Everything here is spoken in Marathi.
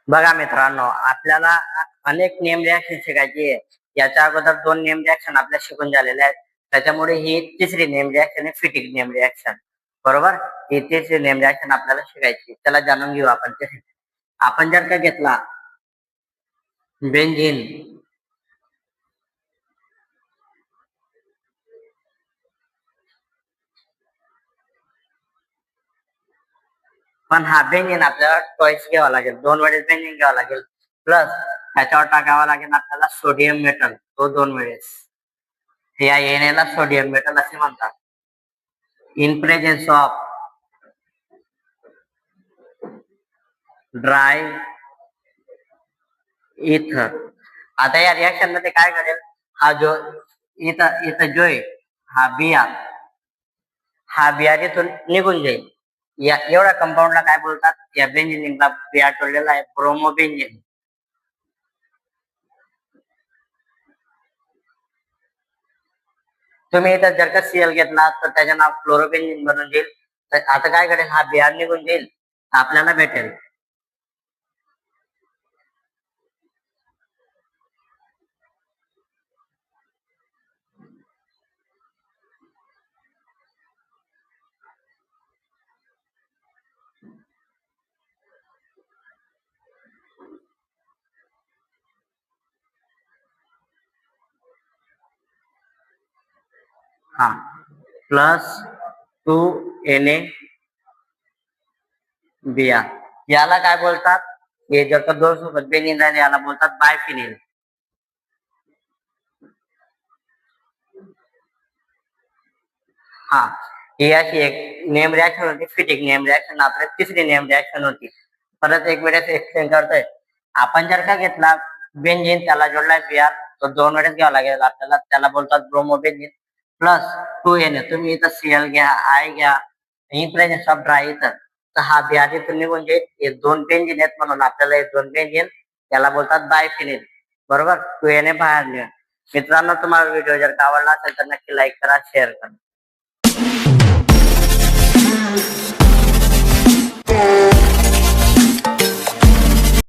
बघा मित्रांनो, आपल्याला अनेक नेम रिॲक्शन शिकायची आहे. याच्या अगोदर 2 नेम रिॲक्शन आपल्या शिकून झालेले आहेत. त्याच्यामुळे ही तिसरी नेम रिॲक्शन आहे, फिटिक नेम रिॲक्शन. बरोबर? ही तिसरी नेम रिॲक्शन आपल्याला शिकायची. त्याला जाणून घेऊ आपण कशी. आपण जर का घेतला बेंझिन, पण हा बेंझिन आपल्याला ट्वाइस घ्यावा लागेल, 2 वेळेस बेंझिन घ्यावा लागेल. प्लस त्याच्यावर टाकावा लागेल आपल्याला सोडियम मेटल, तो 2 वेळेस. या येण्याला सोडियम मेटल असे म्हणतात. इन प्रेझेन्स ऑफ ड्राय इथर. आता या रिॲक्शन मध्ये काय घडेल, हा जो इथं इथं जो आहे हा बियार इथून निघून जाईल. या एवढ्या कंपाऊंडला काय बोलतात, या बेंझिनला बियार टोळलेला आहे ब्रोमोबेंझिन. तुम्ही इथं जर का सीएल घेतला तर त्याचं नाव फ्लोरोबेंझिन बनून जाईल. तर आता काय करेल, हा बियार निघून जाईल, आपल्याला भेटेल हा +2Na बिया. याला काय बोलतात, हे जर का 2 सोबत बेंझिन राहिले याला बोलतात बायफिनिल. हा, ही अशी एक नेम रिॲक्शन होती, फिटिक नेम रिॲक्शन. आपली तिसरी नेम रिॲक्शन होती. परत एक वेळेस एक्सप्लेन करतोय. आपण जर का घेतला बेंझिन, त्याला जोडलाय बियार, तो 2 वेळेस घ्यावा लागेल आपल्याला, त्याला बोलतात ब्रोमोबेंझिन. +2Na, तुम्ही इथं सीएल घ्या, आय घ्या, इन प्रेझेन्स ऑफ ड्राय इथर. तर हा बियार इथून निघून जाईल. हे 2 बेंझिन आहेत म्हणून आपल्याला हे 2 बेंझिन, त्याला बोलतात बायफिनिल. बरोबर? 2Na बाहेर निघा. मित्रांनो, तुम्हाला व्हिडिओ जर का आवडला असेल तर नक्की लाईक करा, शेअर करा.